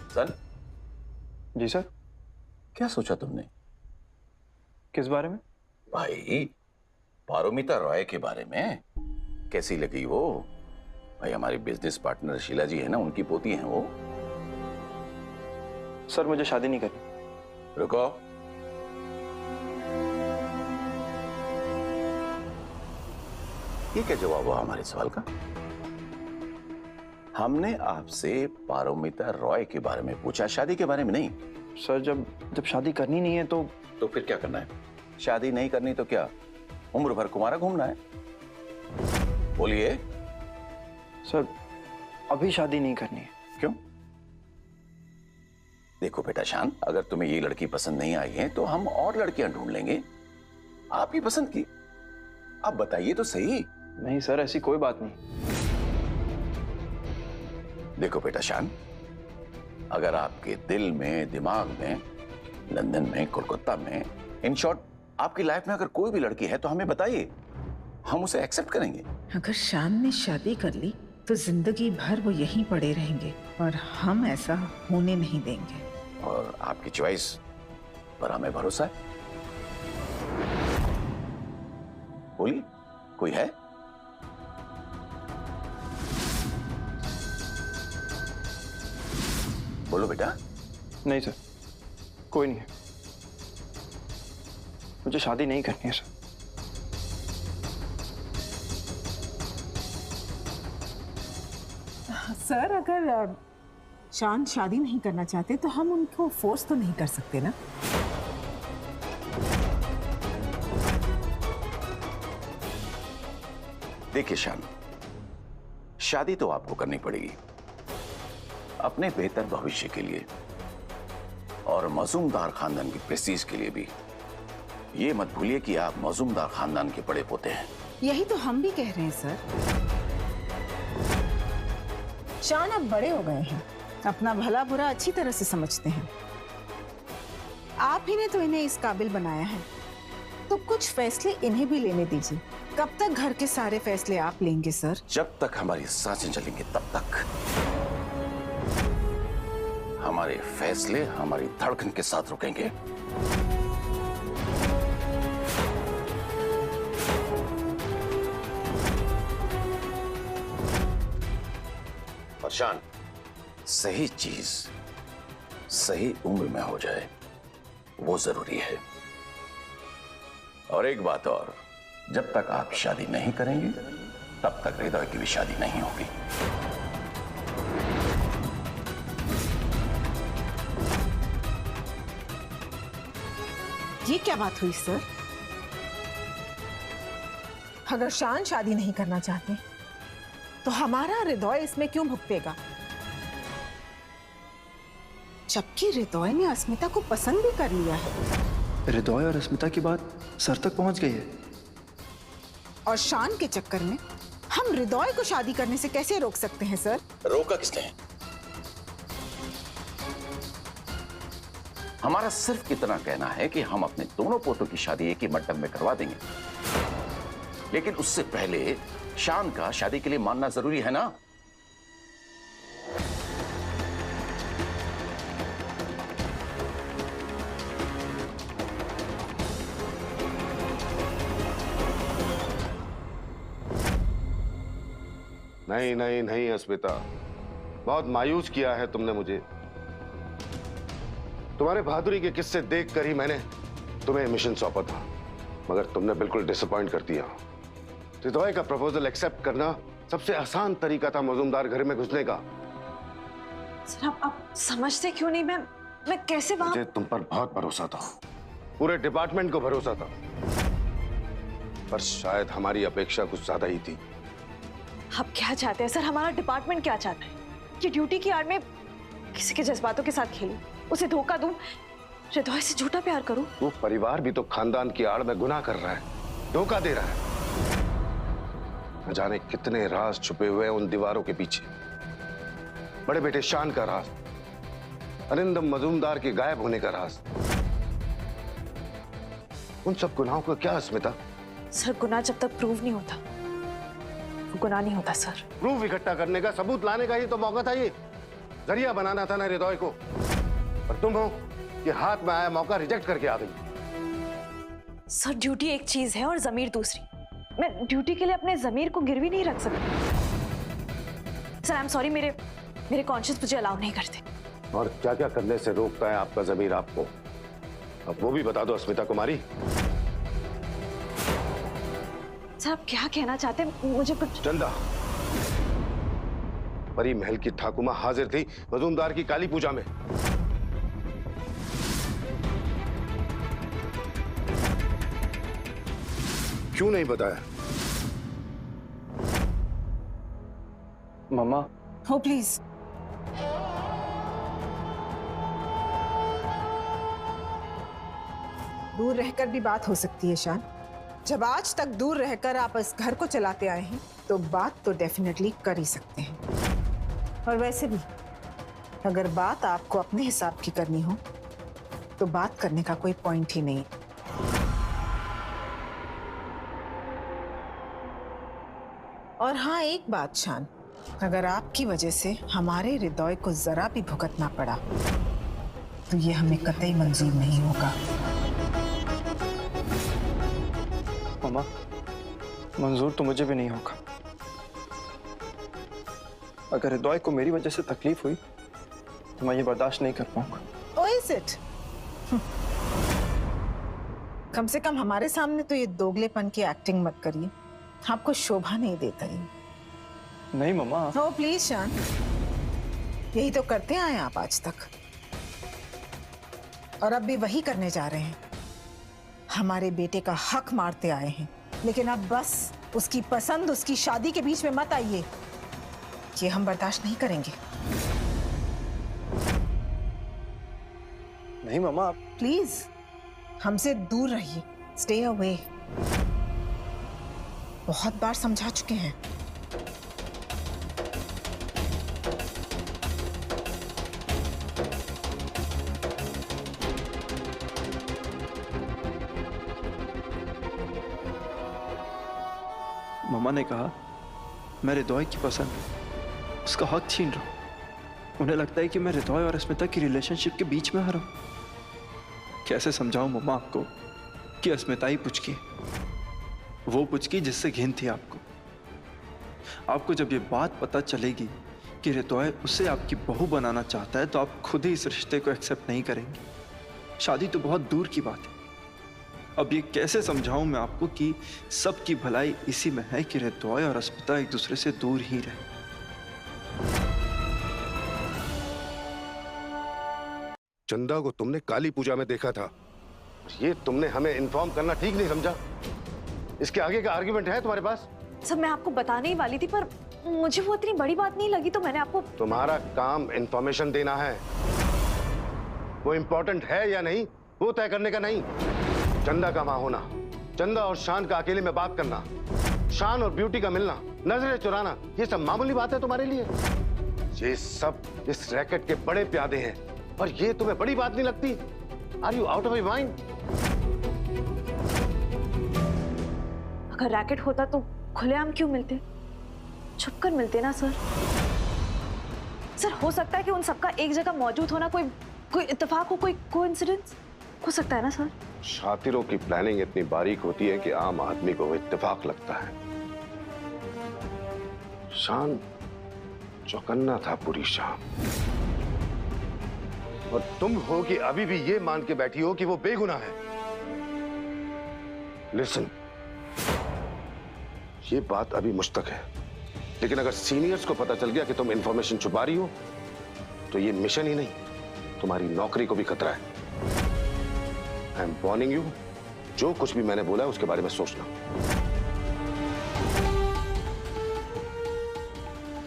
सन, जी sir. क्या सोचा तुमने? किस बारे में? भाई, पारोमिता रॉय के बारे में। कैसी लगी वो? भाई, हमारी बिजनेस पार्टनर शीला जी है ना, उनकी पोती हैं वो। सर मुझे शादी नहीं करनी। रुको। ये क्या जवाब हुआ हमारे सवाल का? हमने आपसे पारोमिता रॉय के बारे में पूछा, शादी के बारे में नहीं। सर जब शादी करनी नहीं है तो फिर क्या करना है? शादी नहीं करनी तो क्या उम्र भर कुंवारा घूमना है? बोलिए। सर अभी शादी नहीं करनी है। क्यों? देखो बेटा शान, अगर तुम्हें ये लड़की पसंद नहीं आई है तो हम और लड़कियां ढूंढ लेंगे आपकी पसंद की। आप बताइए तो सही। नहीं सर, ऐसी कोई बात नहीं। देखो बेटा शान, अगर आपके दिल में, दिमाग में, लंदन में, कोलकाता में, इन शॉर्ट आपकी लाइफ में अगर कोई भी लड़की है तो हमें बताइए, हम उसे एक्सेप्ट करेंगे। अगर शान ने शादी कर ली तो जिंदगी भर वो यहीं पड़े रहेंगे और हम ऐसा होने नहीं देंगे। और आपकी चॉइस पर हमें भरोसा है। बोलिए, कोई है? बोलो बेटा। नहीं सर, कोई नहीं है। मुझे शादी नहीं करनी है सर। सर अगर शान शादी नहीं करना चाहते तो हम उनको फोर्स तो नहीं कर सकते ना। देखिए शान, शादी तो आपको करनी पड़ेगी अपने बेहतर भविष्य के लिए और मजूमदार खानदान की प्रेस्टीज के लिए भी। ये मत भूलिए कि आप मजूमदार खानदान के बड़े पोते हैं। यही तो हम भी कह रहे हैं सर। शान अब बड़े हो गए हैं, अपना भला बुरा अच्छी तरह से समझते हैं। आप ही ने तो इन्हें इस काबिल बनाया है, तो कुछ फैसले इन्हें भी लेने दीजिए। कब तक घर के सारे फैसले आप लेंगे सर? जब तक हमारी सांसें चलेंगी तब तक। हमारे फैसले हमारी धड़कन के साथ रुकेंगे। और शान, सही चीज सही उम्र में हो जाए वो जरूरी है। और एक बात और, जब तक आप शादी नहीं करेंगे तब तक हृदय की भी शादी नहीं होगी। ये क्या बात हुई सर? अगर शान शादी नहीं करना चाहते तो हमारा हृदय इसमें क्यों भुगतेगा? जबकि हृदय ने अस्मिता को पसंद भी कर लिया है। हृदय और अस्मिता की बात सर तक पहुंच गई है। और शान के चक्कर में हम हृदय को शादी करने से कैसे रोक सकते हैं सर? रोका किसने है? हमारा सिर्फ इतना कहना है कि हम अपने दोनों पोतों की शादी एक ही मंडप में करवा देंगे, लेकिन उससे पहले शान का शादी के लिए मानना जरूरी है ना। नहीं नहीं नहीं अस्मिता, बहुत मायूस किया है तुमने मुझे। तुम्हारे बहादुरी के किस्से देखकर ही मैंने तुम्हें मिशन सौंपा था, मगर तुमने बिल्कुल डिसअपॉइंट कर दिया। हृदय का प्रपोजल एक्सेप्ट करना सबसे आसान तरीका था मजूमदार घर में घुसने का। सर आप समझते क्यों नहीं? मैं कैसे वहां? मुझे तुम पर बहुत भरोसा था, पूरे डिपार्टमेंट को भरोसा था, पर शायद हमारी अपेक्षा कुछ ज्यादा ही थी। आप क्या चाहते हैं सर? हमारा डिपार्टमेंट क्या चाहता है कि ड्यूटी की आड़ में किसी के जज्बातों के साथ खेलूं, उसे धोखा दूं, हृदय से झूठा प्यार करूं? वो परिवार भी तो खानदान की आड़ में गुनाह कर रहा है, धोखा दे रहा है। न जाने कितने राज छुपे हुए हैं उन दीवारों के पीछे। बड़े बेटे शान का राज, अरिंदम मजूमदार के गायब होने का राज, उन सब गुनाहों का क्या अस्मिता? सर गुनाह जब तक प्रूव नहीं होता वो गुनाह नहीं होता सर। प्रूफ इकट्ठा करने का, सबूत लाने का ही तो मौका था ये। जरिया बनाना था ना हृदय को, और तुम हो कि हाथ में आया मौका रिजेक्ट करके आ गई। सर ड्यूटी एक चीज है और जमीर दूसरी। मैं ड्यूटी के लिए अपने जमीर को गिरवी नहीं रख सकती। सर आई एम सॉरी, मेरे कॉन्शियस मुझे अलाउ नहीं करते। और क्या क्या करने से रोकता है आपका जमीर आपको, अब वो भी बता दो अस्मिता कुमारी। सर आप क्या कहना चाहते हैं, मुझे कुछ। चंदा, परी महल की ठाकुमा हाजिर थी मजूमदार की काली पूजा में। क्यों नहीं बताया? मम्मा, हो प्लीज। दूर रहकर भी बात हो सकती है शान। जब आज तक दूर रहकर आप इस घर को चलाते आए हैं तो बात तो डेफिनेटली कर ही सकते हैं। और वैसे भी अगर बात आपको अपने हिसाब की करनी हो तो बात करने का कोई पॉइंट ही नहीं। और हाँ एक बात शान, अगर आपकी वजह से हमारे हृदय को जरा भी भुगतना पड़ा तो ये हमें कतई मंजूर नहीं होगा। मम्मा, मंजूर तो मुझे भी नहीं होगा। अगर हृदय को मेरी वजह से तकलीफ हुई तो मैं ये बर्दाश्त नहीं कर पाऊंगा। Oh is it? कम से कम हमारे सामने तो ये दोगलेपन की एक्टिंग मत करिए, आपको शोभा नहीं देता ये। नहीं मम्मा। ओ प्लीज शान, यही तो करते आए आप आज तक और अब भी वही करने जा रहे हैं। हमारे बेटे का हक मारते आए हैं, लेकिन अब बस उसकी पसंद उसकी शादी के बीच में मत आइए, ये हम बर्दाश्त नहीं करेंगे। नहीं मम्मा। प्लीज हमसे दूर रहिए, स्टे अवे। बहुत बार समझा चुके हैं। मम्मा ने कहा मैं हृदय की पसंद हूं, उसका हक छीन रहा हूं। उन्हें लगता है कि मैं हृदय और अस्मिता की रिलेशनशिप के बीच में आ रहा हूं। कैसे समझाऊं मम्मा आपको कि अस्मिता ही पुचकी, वो पुचकी जिससे घिन थी आपको। आपको जब ये बात पता चलेगी कि हृदय उसे आपकी बहू बनाना चाहता है तो आप खुद ही इस रिश्ते को एक्सेप्ट नहीं करेंगे। शादी तो बहुत दूर की बात है। अब ये कैसे समझाऊं मैं आपको कि सबकी भलाई इसी में है कि हृदय और अस्मिता एक दूसरे से दूर ही रहे। चंदा को तुमने काली पूजा में देखा था, ये तुमने हमें इन्फॉर्म करना ठीक नहीं समझा? इसके आगे का आर्गुमेंट है तुम्हारे पास? सर मैं आपको बताने ही वाली थी, पर मुझे वो इतनी बड़ी बात नहीं लगी तो मैंने आपको। तुम्हारा काम इंफॉर्मेशन देना है, वो इंपॉर्टेंट है या नहीं वो तय करने का नहीं। चंदा का मां होना, चंदा और शान का अकेले में बात करना, शान और ब्यूटी का मिलना, नजरें चुराना, ये सब मामूली बात है तुम्हारे लिए। ये सब इस रैकेट के बड़े प्यादे हैं और ये तुम्हें बड़ी बात नहीं लगती? Are you out of your mind? अगर रैकेट होता तो खुलेआम क्यों मिलते, छुपकर मिलते ना सर। सर हो सकता है कि उन सबका एक जगह मौजूद होना कोई इत्तेफाक हो, कोई कोइंसिडेंस हो सकता है ना सर। शातिरों की प्लानिंग इतनी बारीक होती है कि आम आदमी को इत्तेफाक लगता है। शान चौकन्ना था पूरी शाम, और तुम हो कि अभी भी ये मान के बैठी हो कि वो बेगुनाह है। लिसन, ये बात अभी मुझ तक है, लेकिन अगर सीनियर्स को पता चल गया कि तुम इंफॉर्मेशन छुपा रही हो तो ये मिशन ही नहीं, तुम्हारी नौकरी को भी खतरा है। आई एम वॉर्निंग यू, जो कुछ भी मैंने बोला है उसके बारे में सोचना।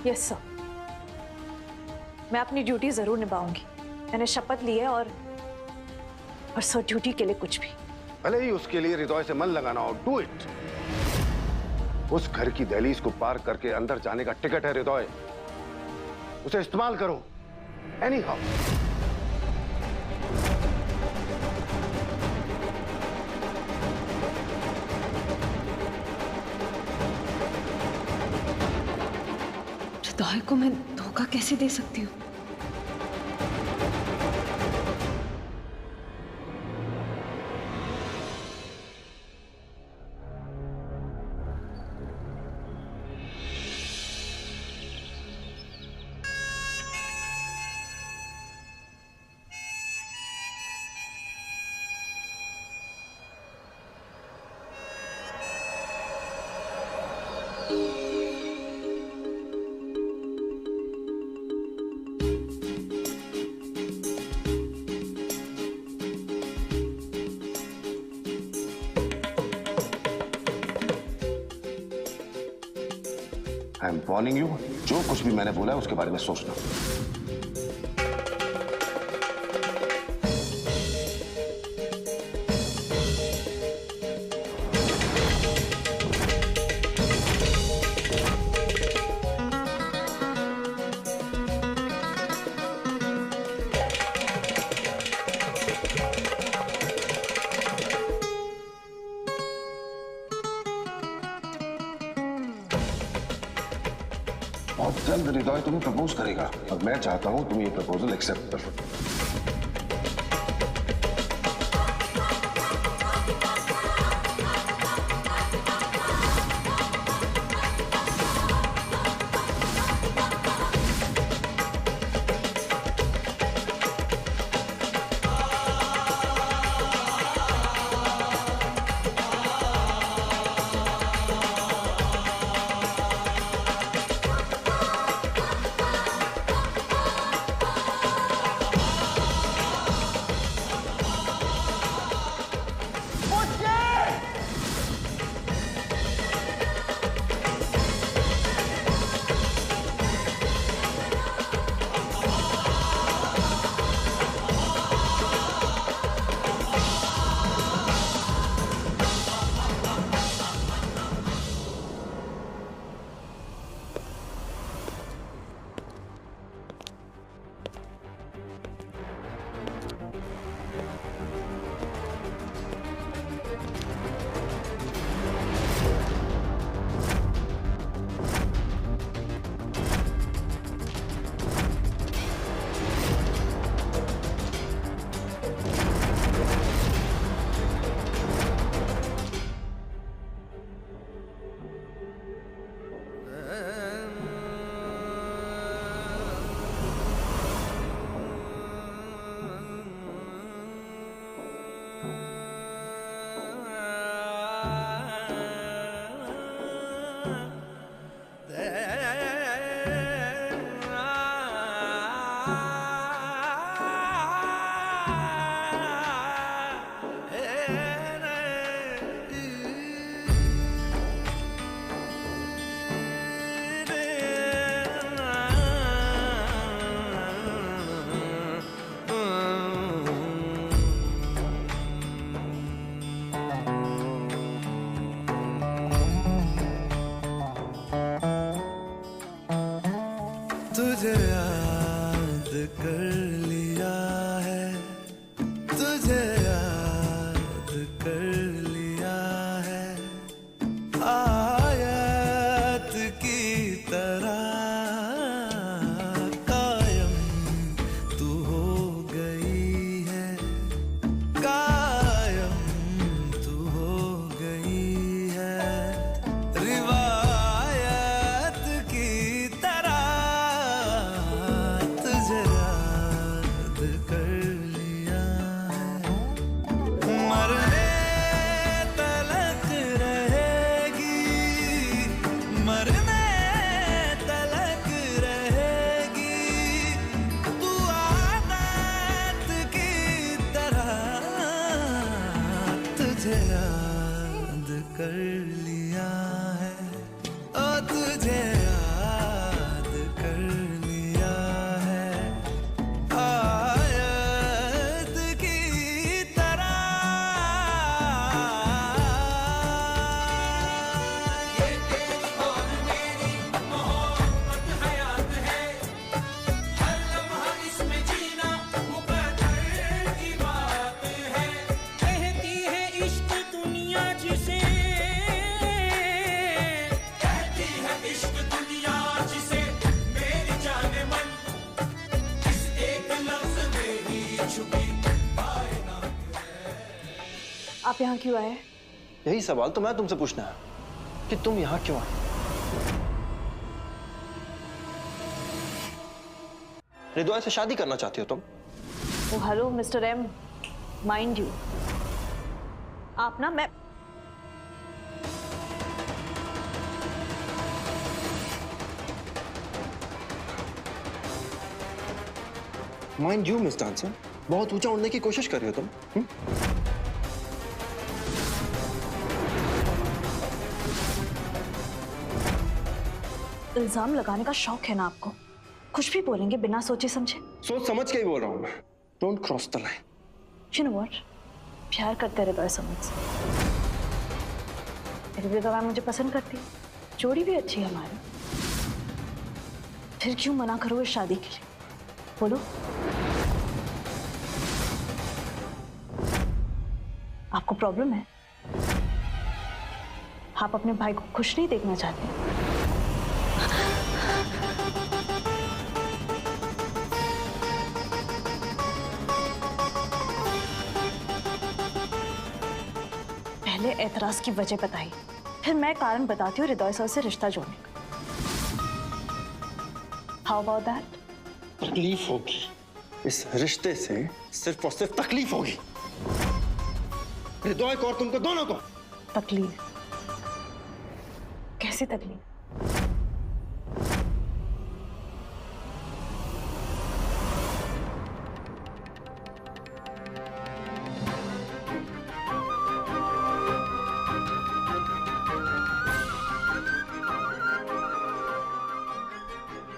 यस सर, मैं अपनी ड्यूटी जरूर निभाऊंगी। मैंने शपथ ली है और सर ड्यूटी के लिए कुछ भी। भले ही उसके लिए हृदय से मन लगाना हो, डू इट। उस घर की दहलीज को पार करके अंदर जाने का टिकट है हृदय, उसे इस्तेमाल करो एनी हाउ। हृदय को मैं धोखा कैसे दे सकती हूँ? आई एम वॉर्निंग यू, जो कुछ भी मैंने बोला है उसके बारे में सोचना। बहुत जल्द हृदय तुम्हें प्रपोज करेगा और मैं चाहता हूं तुम ये प्रपोजल एक्सेप्ट करो। तुझे याद कर लिया है, तुझे याद कर लिया है, आयत की तरह कायम तू हो गई है, कायम तू हो गई है, रिवायत की तरह तुझे याद कर लिया है। मरने तलक रहेगी, मरने तलक रहेगी, तू आदत की तरह तुझे याद कर लिया है, ओ तुझे याद कर लिया है, आयत की तरह। ये तेरी और मेरी मोहब्बत हयात है, हर लम्हा इसमें जीना मुकद्दर की बात है। कहती है इश्क दुनिया जिसे, कहती है इश्क दुनिया जिसे, मेरी जाने मन इस एक लफ्ज में ही छुपी कायनात है। आप यहाँ क्यों आए? यही सवाल तो मैं तुमसे पूछना है कि तुम यहाँ क्यों आए। हृदय से शादी करना चाहती हो तुम? Oh hello mister M, mind you, आप ना मैं माइंड यू मिस डांसर, बहुत ऊंचा उड़ने की कोशिश कर रहे हो तुम। इल्जाम लगाने का शौक है ना आपको? कुछ भी बोलेंगे बिना सोचे समझे। सोच समझ के ही बोल रहा हूँ मैं। Don't cross the line. You know what, प्यार करते रहे समझ से। मेरी विधवा मुझे पसंद करती है, जोड़ी भी अच्छी है हमारी, फिर क्यों मना करो इस शादी के लिए? बोलो। आपको प्रॉब्लम है? आप अपने भाई को खुश नहीं देखना चाहते? पहले एतराज की वजह बताइए, फिर मैं कारण बताती हूँ हृदय सर से रिश्ता जोड़ने का। How about that? तकलीफ होगी, इस रिश्ते से सिर्फ और सिर्फ तकलीफ होगी, हृदय को और तुमको दोनों को। तकलीफ? कैसी तकलीफ?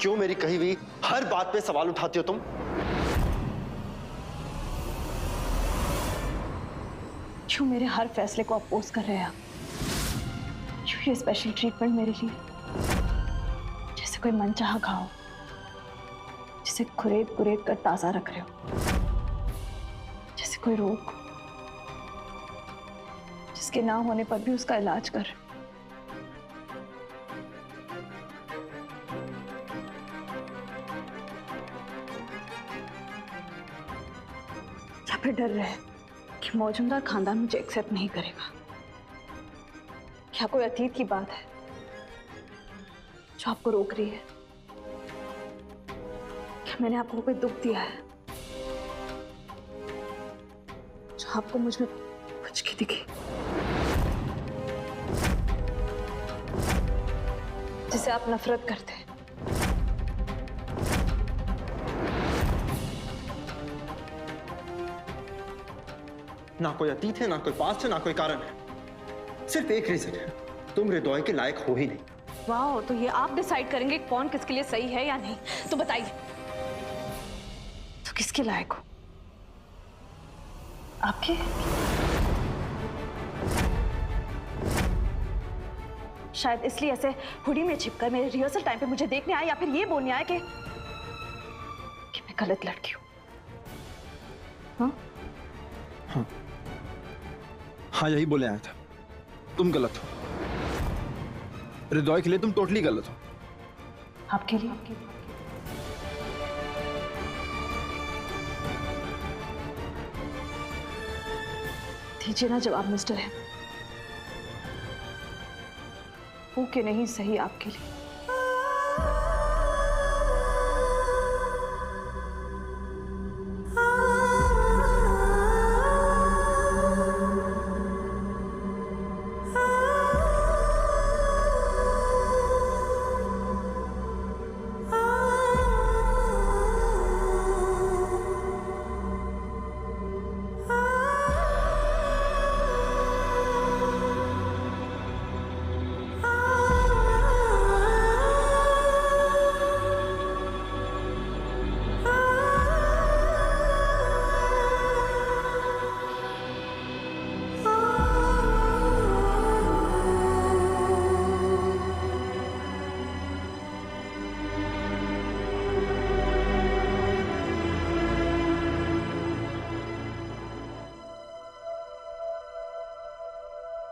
क्यों मेरी कही हुई हर बात पे सवाल उठाती हो तुम? क्यों मेरे हर फैसले को अपोज कर रहे हैं आप? क्यों ये स्पेशल ट्रीटमेंट मेरे लिए? जैसे कोई मनचाहा घाव जिसे कुरेद कुरेद कर ताजा रख रहे हो, जैसे कोई रोग जिसके ना होने पर भी उसका इलाज कर रहे हो। या फिर डर रहे हैं कि मौजूदा खानदान मुझे एक्सेप्ट नहीं करेगा? क्या कोई अतीत की बात है जो आपको रोक रही है? क्या मैंने आपको कोई दुख दिया है जो आपको मुझ में कुछ की दिखी, जिसे आप नफरत करते हैं? ना कोई अतीत है, ना कोई पास्ट है, ना कोई कारण है, सिर्फ एक रीजन है, तुम हृदय के लायक हो ही नहीं। वाह, तो ये आप डिसाइड करेंगे कौन किसके लिए सही है या नहीं? तो बताइए, तो किसके लायक हो? आपके? शायद इसलिए ऐसे हुडी में छिपकर मेरे रिहर्सल टाइम पे मुझे देखने आए, या फिर ये बोलने आए कि मैं गलत लड़की हूं। हाँ? हाँ, यही बोले आया था। तुम गलत हो, हृदय के लिए तुम टोटली गलत हो। आपके लिए? दीजिए ना जवाब मिस्टर है, वो कि नहीं सही आपके लिए?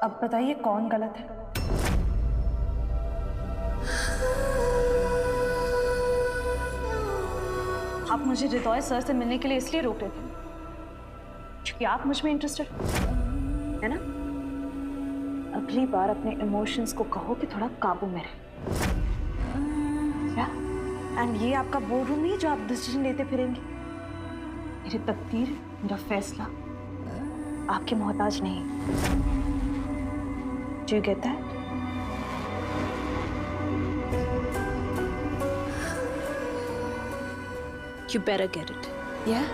अब बताइए कौन गलत है? आप मुझे हृदय सर से मिलने के लिए इसलिए रोक रहे थे क्योंकि आप मुझ में इंटरेस्टेड है ना? अगली बार अपने इमोशंस को कहो कि थोड़ा काबू में रहे। क्या? एंड ये आपका बोर्ड रूम नहीं जो आप डिसीजन लेते फिरेंगे? मेरी तकदीर, मेरा फैसला आपके मोहताज नहीं। Do you get that? You better get it. Yeah?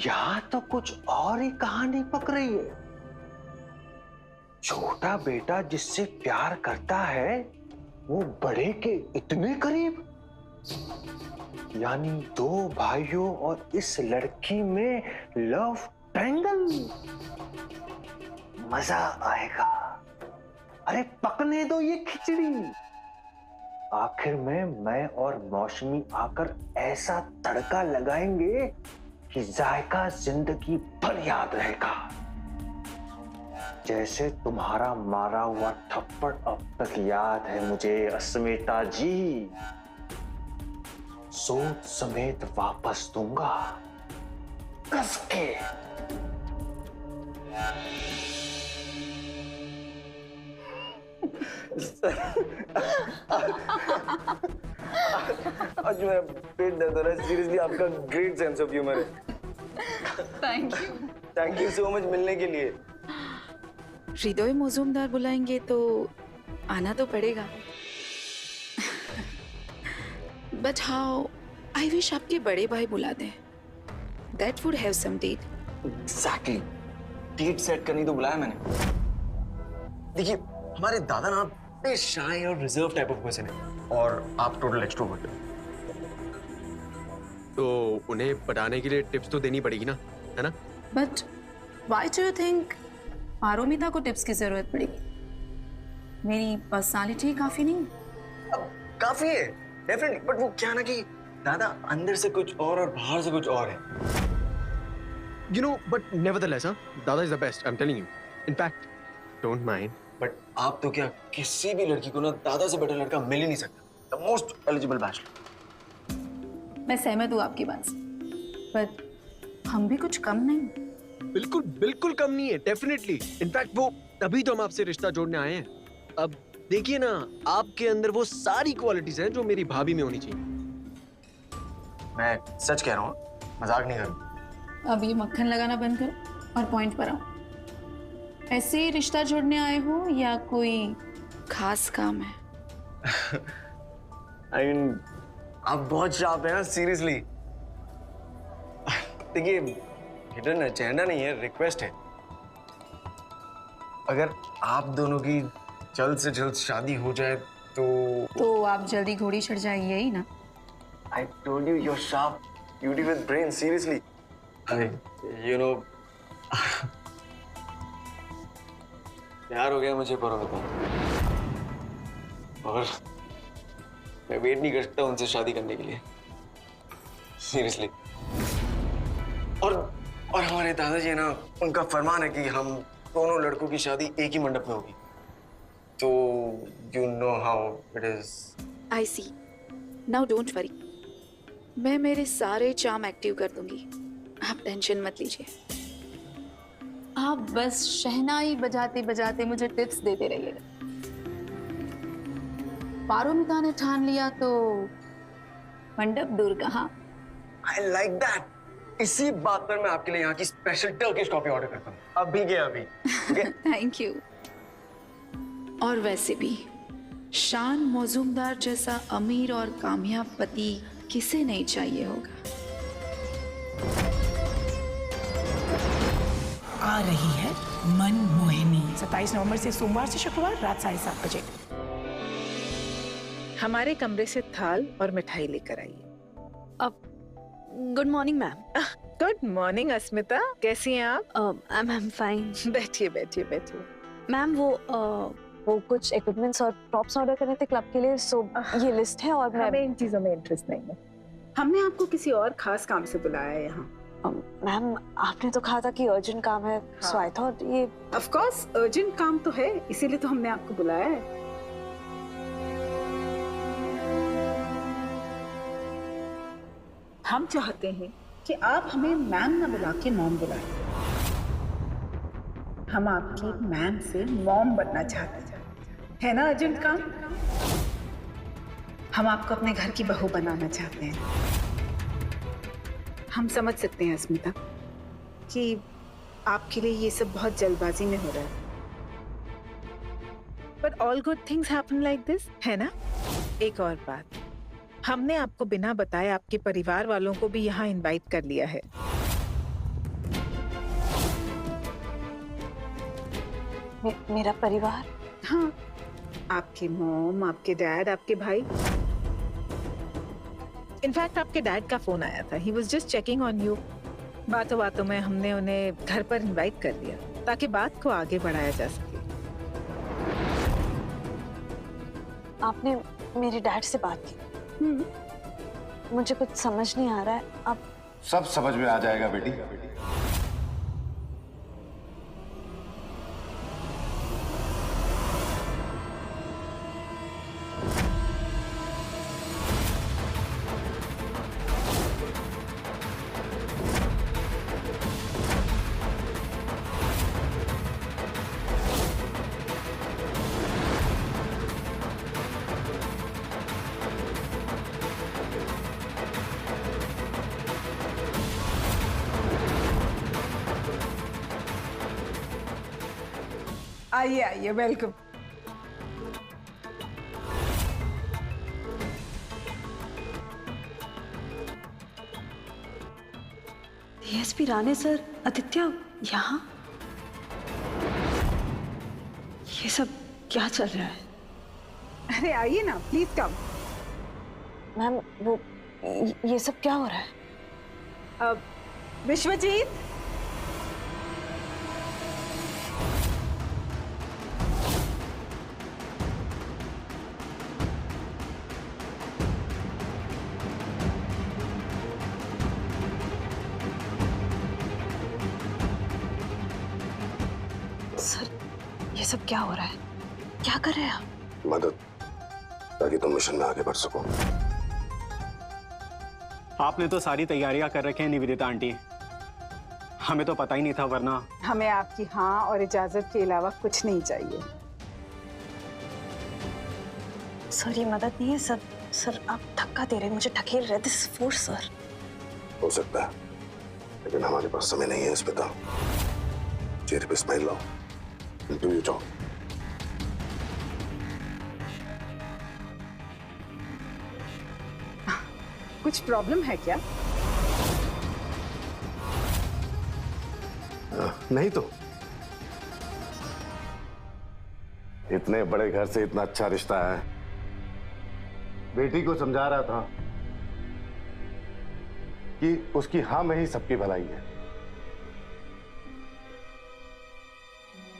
यहाँ तो कुछ और ही कहानी पक रही है। छोटा बेटा जिससे प्यार करता है वो बड़े के इतने करीब, यानी दो भाइयों और इस लड़की में लव ट्रायंगल। मजा आएगा। अरे पकने दो ये खिचड़ी। आखिर में मैं और मौसमी आकर ऐसा तड़का लगाएंगे कि जायका जिंदगी भर याद रहेगा। जैसे तुम्हारा मारा हुआ थप्पड़ अब तक याद है मुझे अस्मिता जी। सोच समेत वापस दूंगा कस के। आज मेरा पेट दर्द हो रहा है। सीरियसली आपका ग्रेट सेंस ऑफ ह्यूमर है। थैंक यू सो मच मिलने के लिए। हृदय मजूमदार बुलाएंगे तो आना तो पड़ेगा। बट हाउ आई विश आपके बड़े भाई बुला दें। That would have some date. Exactly, date set करनी तो बुलाया मैंने। देखिए हमारे दादा ना बड़े शाय और रिजर्व टाइप ऑफ पर्सन है और आप टोटल एक्सट्रोवर्ट हो। तो उन्हें पटाने के लिए टिप्स तो देनी पड़ेगी ना, है ना? But why do you think Paromita को टिप्स की जरूरत पड़ेगी? मेरी पर्सनालिटी काफी नहीं? अब काफी है डेफिनेटली, बट वो क्या ना कि दादा अंदर से कुछ और बाहर से कुछ और है। You know, but nevertheless, huh? Dada is the best. I'm telling you. In fact, don't mind. But आप तो क्या किसी भी लड़की को ना दादा से बेटर लड़का मिल ही नहीं सकता। The most eligible bachelor. मैं सहमत हूँ आपकी बात से, पर हम भी कुछ कम नहीं। बिल्कुल बिल्कुल कम नहीं है, डेफिनेटली। इनफैक्ट वो तभी तो हम आपसे रिश्ता जोड़ने आए हैं। अब देखिए ना, आपके अंदर वो सारी क्वालिटीज हैं जो मेरी भाभी में होनी चाहिए। मैं सच कह रहा हूँ, मजाक नहीं कर रहा। अब ये मक्खन लगाना बंद करो और पॉइंट पर आओ। ऐसे ही रिश्ता जोड़ने आए हो या कोई खास काम है? I mean, आप बहुत शार्प हैं ना, सीरियसली। देखिए हिडन एजेंडा नहीं है, रिक्वेस्ट है। अगर आप दोनों की जल्द से जल्द शादी हो जाए तो आप जल्दी घोड़ी चढ़ जाए, यही ना? I told you you're sharp, beauty with brain, seriously. You know, प्यार हो गया मुझे पारोमिता, और मैं वेट नहीं कर सकता उनसे शादी करने के लिए, सीरियसली। और हमारे दादाजी है ना, उनका फरमान है कि हम दोनों लड़कों की शादी एक ही मंडप में होगी। तो you know how it is. I see. Now don't worry. मैं मेरे सारे चार्म एक्टिव कर दूंगी, आप टेंशन मत लीजिए। आप बस शहनाई बजाते बजाते मुझे टिप्स देते रहिएगा। पारोमिता ने ठान लिया तो मंडप दूर कहाँ। I like that. इसी बात पर मैं आपके लिए यहाँ की स्पेशल टर्किश कॉफी ऑर्डर करता हूँ, अभी के अभी। Thank you. और वैसे भी शान मौजूमदार जैसा अमीर और कामयाब पति किसे नहीं चाहिए होगा। आ रही है मन मोहिनी 27 नवंबर से सोमवार से शुक्रवार रात 7:30 बजे। हमारे कमरे से थाल और मिठाई लेकर आइए। अब good morning ma'am. Good morning Asmita, कैसी हैं आप? I am fine. बैठिए बैठिए बैठिए। मैम वो कुछ इक्विपमेंट्स और प्रॉप्स ऑर्डर करने थे क्लब के लिए, सो ये लिस्ट है। और हमें इन चीजों में इंटरेस्ट नहीं है। हमने आपको किसी और खास काम से बुलाया है यहाँ। मैम आपने तो कहा था कि अर्जेंट काम है, सो आई थॉट ये। ऑफ कोर्स अर्जेंट काम तो है, इसीलिए तो हमने आपको बुलाया है। हम चाहते हैं कि आप हमें मैम ना बुला के मॉम बुलाएं। हम आपकी मैम से मॉम बनना चाहते हैं, है ना अर्जेंट काम? हम आपको अपने घर की बहू बनाना चाहते हैं। हम समझ सकते हैं अस्मिता कि आपके लिए ये सब बहुत जल्दबाजी में हो रहा है, but all good things happen like this, है ना? एक और बात, हमने आपको बिना बताए आपके परिवार वालों को भी यहाँ इनवाइट कर लिया है। मेरा परिवार? हाँ, आपकी मॉम, आपके डैड, आपके भाई। इनफैक्ट आपके डैड का फोन आया था। He was just checking on you. बातों बातों में हमने उन्हें घर पर इनवाइट कर लिया ताकि बात को आगे बढ़ाया जा सके। आपने मेरे डैड से बात की? मुझे कुछ समझ नहीं आ रहा है। आप सब समझ में आ जाएगा बेटी। आइए आइए, welcome. DSP Rane sir, Aditya यहाँ? ये सब क्या चल रहा है? अरे आइए ना, प्लीज कम। मैम वो ये सब क्या हो रहा है? अब विश्वजीत, सर ये सब क्या हो रहा है? क्या कर रहे हैं आप? मदद, ताकि तुम मिशन में आगे बढ़ सको। आपने तो सारी तैयारियां कर रखी हैं निवेदिता आंटी। हमें तो पता ही नहीं था, वरना हमें आपकी हाँ और इजाजत के अलावा कुछ नहीं चाहिए। सर ये मदद नहीं है सर। सर आप धक्का दे रहे हैं, मुझे ढकेल रहे। This is force sir. हो सकता है, लेकिन हमारे पास समय नहीं है इस पे। तो चेहरे पे स्माइल लाओ। Do your job. कुछ प्रॉब्लम है क्या? नहीं तो इतने बड़े घर से इतना अच्छा रिश्ता है। बेटी को समझा रहा था कि उसकी हाँ में ही सबकी भलाई है।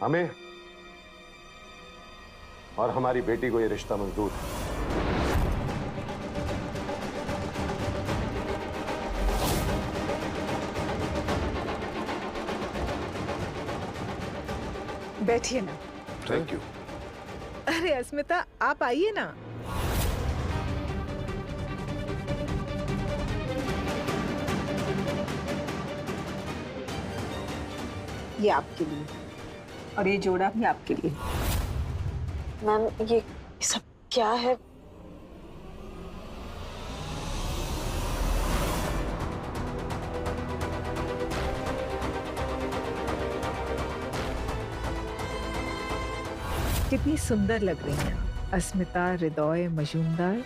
हमें और हमारी बेटी को ये रिश्ता मंजूर है। बैठिए ना। Thank you. अरे अस्मिता, आप आइए ना। ये आपके लिए, और ये जोड़ा भी आपके लिए। मैम ये सब क्या है? कितनी सुंदर लग रही हैं अस्मिता हृदय मजूमदार।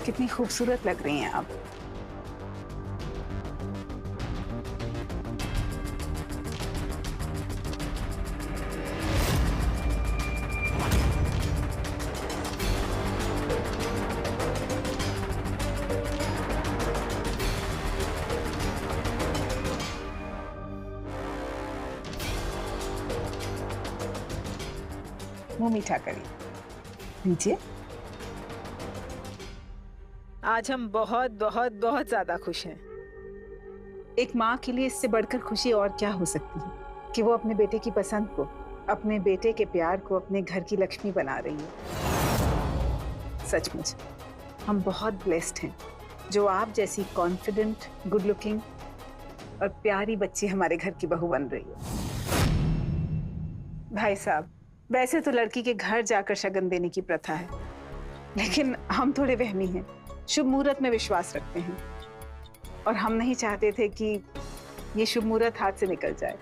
कितनी खूबसूरत लग रही हैं आप। मुंह मीठा करिए, लीजिए। आज हम बहुत बहुत बहुत ज्यादा खुश हैं। एक माँ के लिए इससे बढ़कर खुशी और क्या हो सकती है कि वो अपने बेटे की पसंद को, अपने बेटे के प्यार को अपने घर की लक्ष्मी बना रही है। सचमुच हम बहुत ब्लेस्ड हैं जो आप जैसी कॉन्फिडेंट, गुड लुकिंग और प्यारी बच्ची हमारे घर की बहू बन रही है। भाई साहब, वैसे तो लड़की के घर जाकर शगन देने की प्रथा है, लेकिन हम थोड़े वहमी हैं, शुभ मुहूर्त में विश्वास रखते हैं और हम नहीं चाहते थे कि ये शुभ मुहूर्त हाथ से निकल जाए।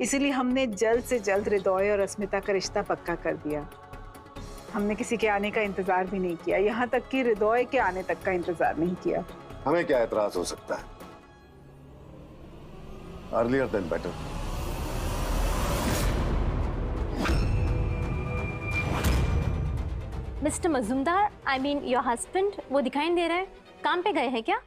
इसीलिए हमने जल्द से जल्द हृदय और अस्मिता का रिश्ता पक्का कर दिया। हमने किसी के आने का इंतजार भी नहीं किया, यहाँ तक कि हृदय के आने तक का इंतजार नहीं किया। हमें क्या एतराज हो सकता है? Earlier than better. Mister Majumdar, I mean your husband, वो दिखाई दे रहा है, काम पे गए हैं क्या?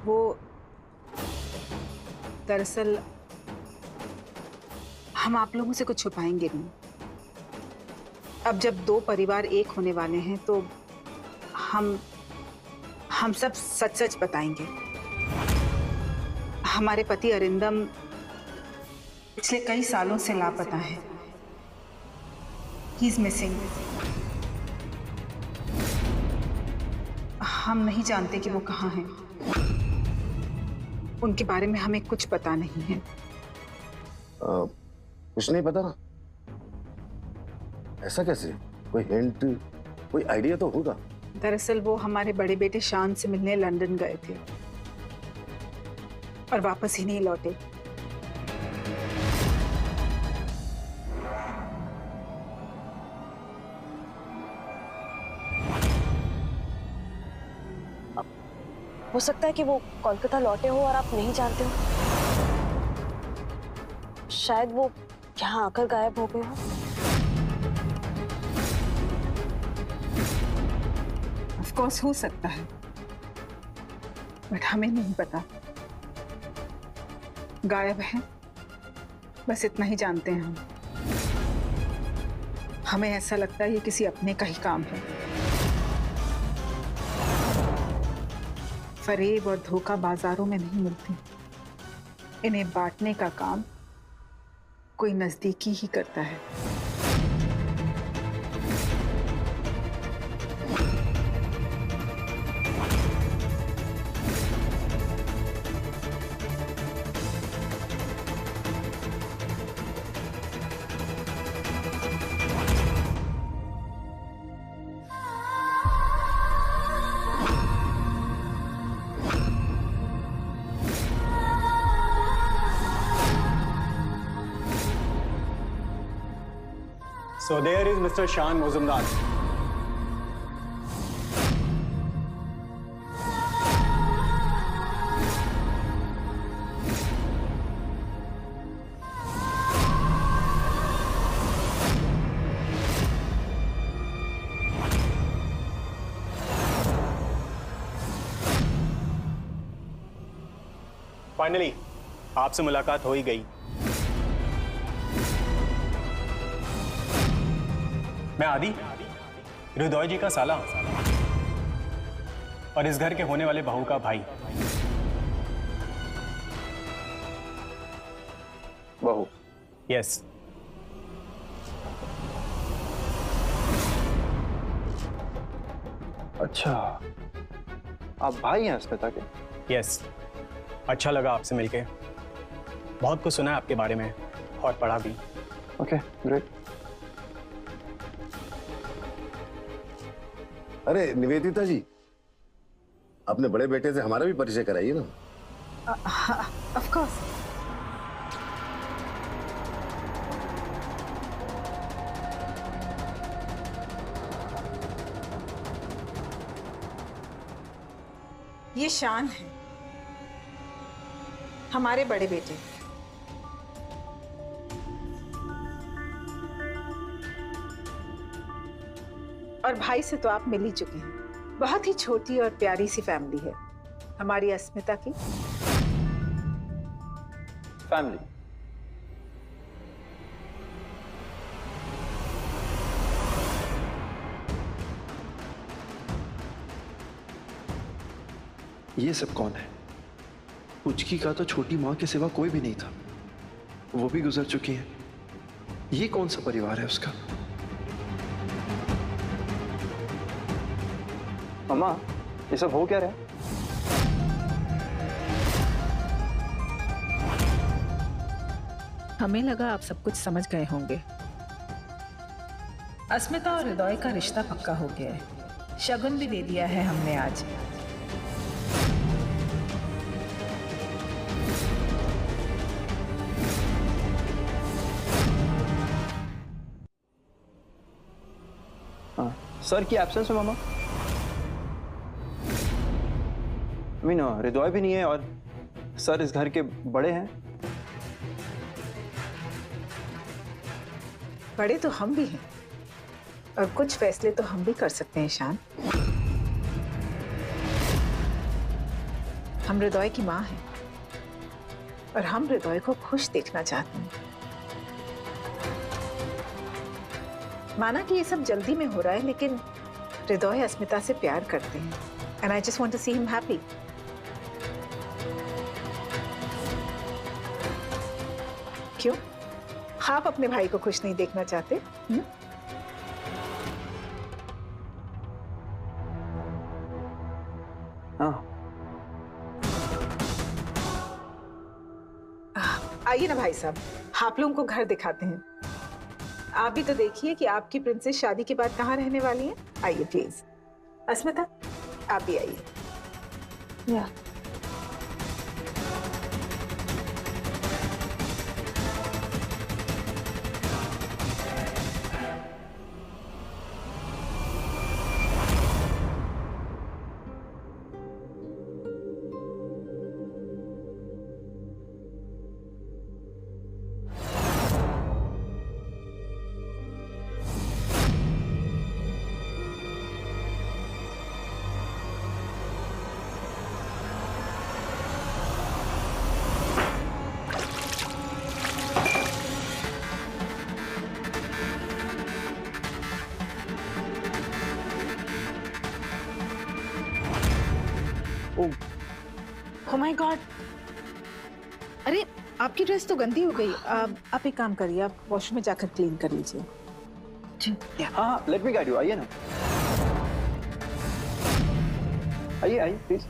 वो दरअसल हम आप लोगों से कुछ छुपाएंगे नहीं। अब जब दो परिवार एक होने वाले हैं तो हम सब सच सच बताएंगे। हमारे पति अरिंदम पिछले कई सालों से लापता है। He is missing. हम नहीं जानते कि वो कहाँ हैं। उनके बारे में हमें कुछ पता नहीं है। कुछ नहीं पता ना? ऐसा कैसे? कोई हिंट, कोई आइडिया तो होगा। दरअसल वो हमारे बड़े बेटे शान से मिलने लंदन गए थे और वापस ही नहीं लौटे। हो सकता है कि वो कोलकाता लौटे हो और आप नहीं जानते हो। शायद वो यहाँ आकर गायब हो गए हो। ऑफ कोर्स हो सकता है, बट हमें नहीं पता। गायब है, बस इतना ही जानते हैं हम। हमें ऐसा लगता है ये किसी अपने का ही काम है। फरेब और धोखा बाजारों में नहीं मिलती। इन्हें बांटने का काम कोई नजदीकी ही करता है। So there is Mr. Shan Mozumdar. Finally, आपसे मुलाकात हो ही गई। मैं आदि, हृदय जी का साला और इस घर के होने वाले बहू का भाई। बहू? यस। अच्छा, आप भाई हैं अस्मिता के? यस। अच्छा लगा आपसे मिलके। बहुत कुछ सुना है आपके बारे में और पढ़ा भी। Okay, great. अरे निवेदिता जी, अपने बड़े बेटे से हमारा भी परिचय कराइए ना। Of course. ये शान है, हमारे बड़े बेटे। और भाई से तो आप मिल ही चुके हैं। बहुत ही छोटी और प्यारी सी फैमिली है हमारी अस्मिता की। फैमिली? ये सब कौन है? पुचकी का तो छोटी माँ के सिवा कोई भी नहीं था, वो भी गुजर चुकी है। ये कौन सा परिवार है उसका? मम्मा, ये सब हो क्या रहा है? हमें लगा आप सब कुछ समझ गए होंगे। अस्मिता और हृदय का रिश्ता पक्का हो गया है। शगुन भी दे दिया है हमने आज। हाँ, सर की एब्सेंस में मामा। मीना, हृदय भी नहीं है और सर इस घर के बड़े हैं। बड़े तो हम भी हैं और कुछ फैसले तो हम भी कर सकते हैं शान। हम हृदय की माँ हैं और हम हृदय को खुश देखना चाहते हैं। माना कि ये सब जल्दी में हो रहा है, लेकिन हृदय अस्मिता से प्यार करते हैं and I just want to see him happy. क्यों आप अपने भाई को खुश नहीं देखना चाहते? हाँ, आइए ना भाई साहब, आप लोगों को घर दिखाते हैं। आप भी तो देखिए कि आपकी प्रिंसेस शादी के बाद कहाँ रहने वाली है। आइए प्लीज। अस्मिता, आप भी आइए। या Oh my God! अरे आपकी ड्रेस तो गंदी हो गई। आप एक काम करिए, आप वॉशरूम में जाकर क्लीन कर लीजिए। हाँ, लेट मी गाइड यू। आइए ना, आइए आइए प्लीज।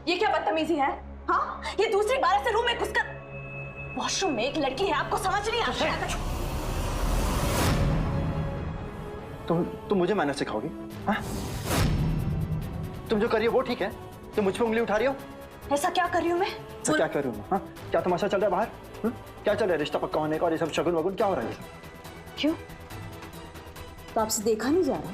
ये क्या बदतमीजी है? हाँ, ये दूसरी बार ऐसे रूम में घुसकर वॉशरूम में एक लड़की है, आपको समझ नहीं आता है? तुम मुझे मैनर सिखाओगी? हाँ? तुम जो कर रही हो वो ठीक है? तुम मुझ पे उंगली उठा रही हो? ऐसा क्या कर रही हूँ मैं? ऐसा क्या कर रही हूँ? हाँ? क्या तमाशा चल रहा है बाहर? क्या चल रहा है? रिश्ता पक्का होने का और ये सब शगुन वगुन क्या हो रहा है? क्यों? तो आपसे देखा नहीं जा रहा?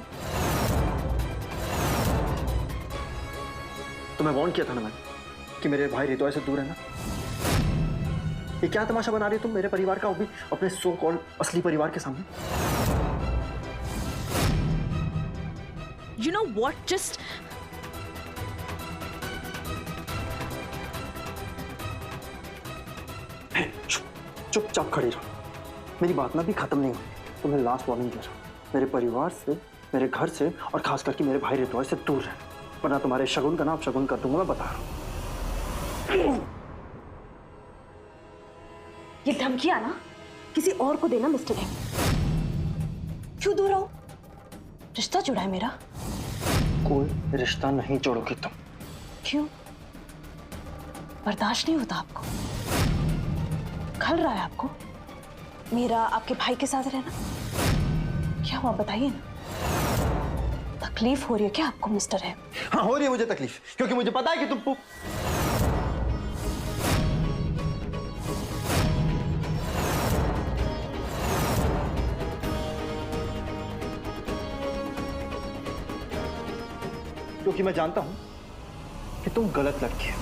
तुम्हें वार्न किया था ना मैंने कि मेरे भाई हृदय से दूर है ना। ये क्या तमाशा बना रही हो तुम मेरे परिवार का, वो भी अपने सो कॉल्ड असली परिवार के सामने? You know what? Just चुपचाप खड़ी रहो, मेरी बात ना भी खत्म नहीं हुई। तुम्हें लास्ट वार्निंग दे रहा हूं, मेरे परिवार से, मेरे घर से और खास करके मेरे भाई हृदय से दूर रहना, वरना तुम्हारे शगुन का नाम शगुन कर दूंगा, मैं बता रहा हूं। ये धमकियां ना किसी और को देना मिस्टर है। क्यों दूर रहो? रिश्ता जुड़ा है मेरा। कोई रिश्ता नहीं जोड़ोगी तुम। क्यों? बर्दाश्त नहीं होता आपको? खल रहा है आपको मेरा आपके भाई के साथ रहना? क्या हुआ बताइए ना। तकलीफ हो रही है क्या आपको मिस्टर है? हाँ, हो रही है मुझे तकलीफ, क्योंकि मुझे पता है कि तुम क्योंकि मैं जानता हूं कि तुम गलत लड़की हो।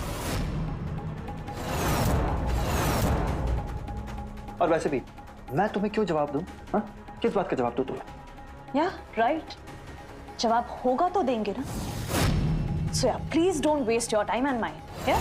और वैसे भी मैं तुम्हें क्यों जवाब दूं? हाँ, किस बात का जवाब दूं तुम्हें? या राइट, जवाब होगा तो देंगे ना। So yeah please don't waste your time and mind. या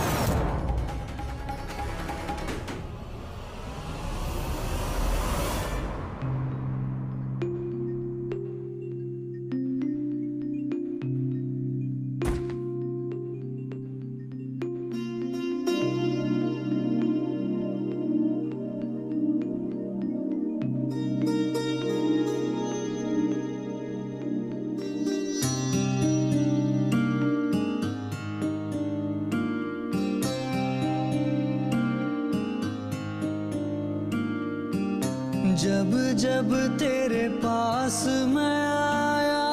जब जब तेरे पास मैं आया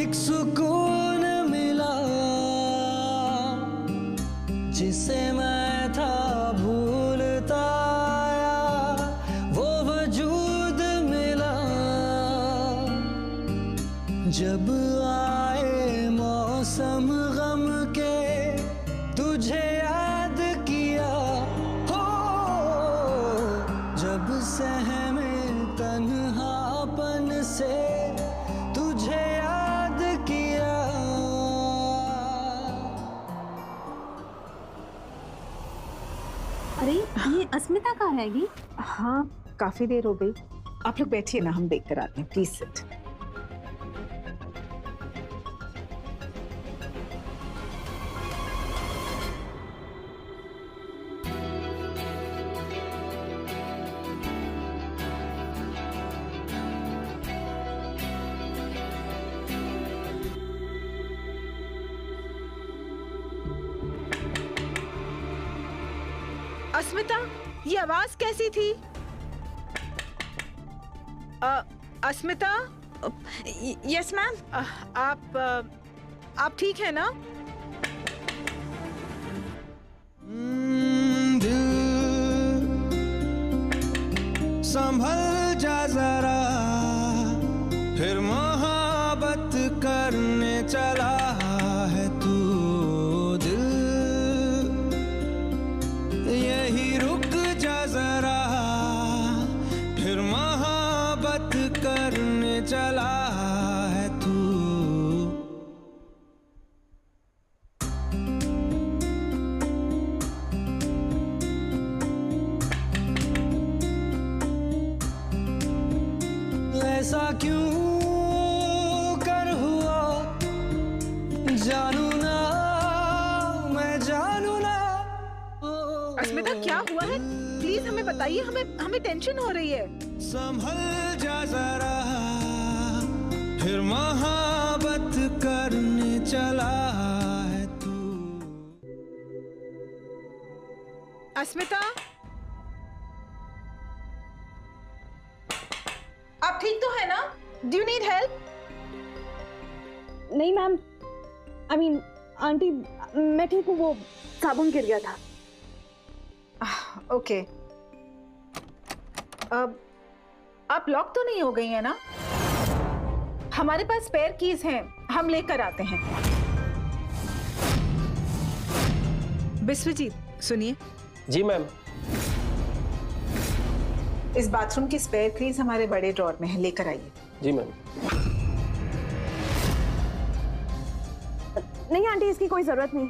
एक सुकून मिला, जिसे मैं था भूलता आया वो वजूद मिला। जब आए मौसम गम के तुझे याद किया, हो जब सहमे तन्हापन से तुझे याद किया। अरे ये अस्मिता कहाँ रहेगी? हाँ, काफी देर हो गई। आप लोग बैठिए ना, हम देख कर आते हैं। Please sit. अस्मिता, ये आवाज कैसी थी? अस्मिता? Yes ma'am. आप ठीक है ना? संभल जा जरा, फिर मोहब्बत करने चला है तू। दिल यही रुक जा जरा, फिर मोहब्बत करने चला है तू। ऐसा क्यों कर हुआ, जानू ना मैं जानू ना। अस्मिता क्या हुआ है? प्लीज हमें बताइए, हमें टेंशन हो रही है। संभल जा जरा, फिर मोहब्बत करने चला है तू। अस्मिता, आप ठीक तो है ना? Do you need help? नहीं मैम, आई मीन आंटी मैं ठीक हूँ, वो साबुन गिर गया था। ओके। अब आप लॉक तो नहीं हो गई है ना? हमारे पास स्पेयर कीज हैं, हम लेकर आते हैं। बिस्वजीत सुनिए। जी मैम। इस बाथरूम की स्पेयर कीज हमारे बड़े ड्रॉर में है, लेकर आइए। जी मैम। नहीं आंटी, इसकी कोई जरूरत नहीं।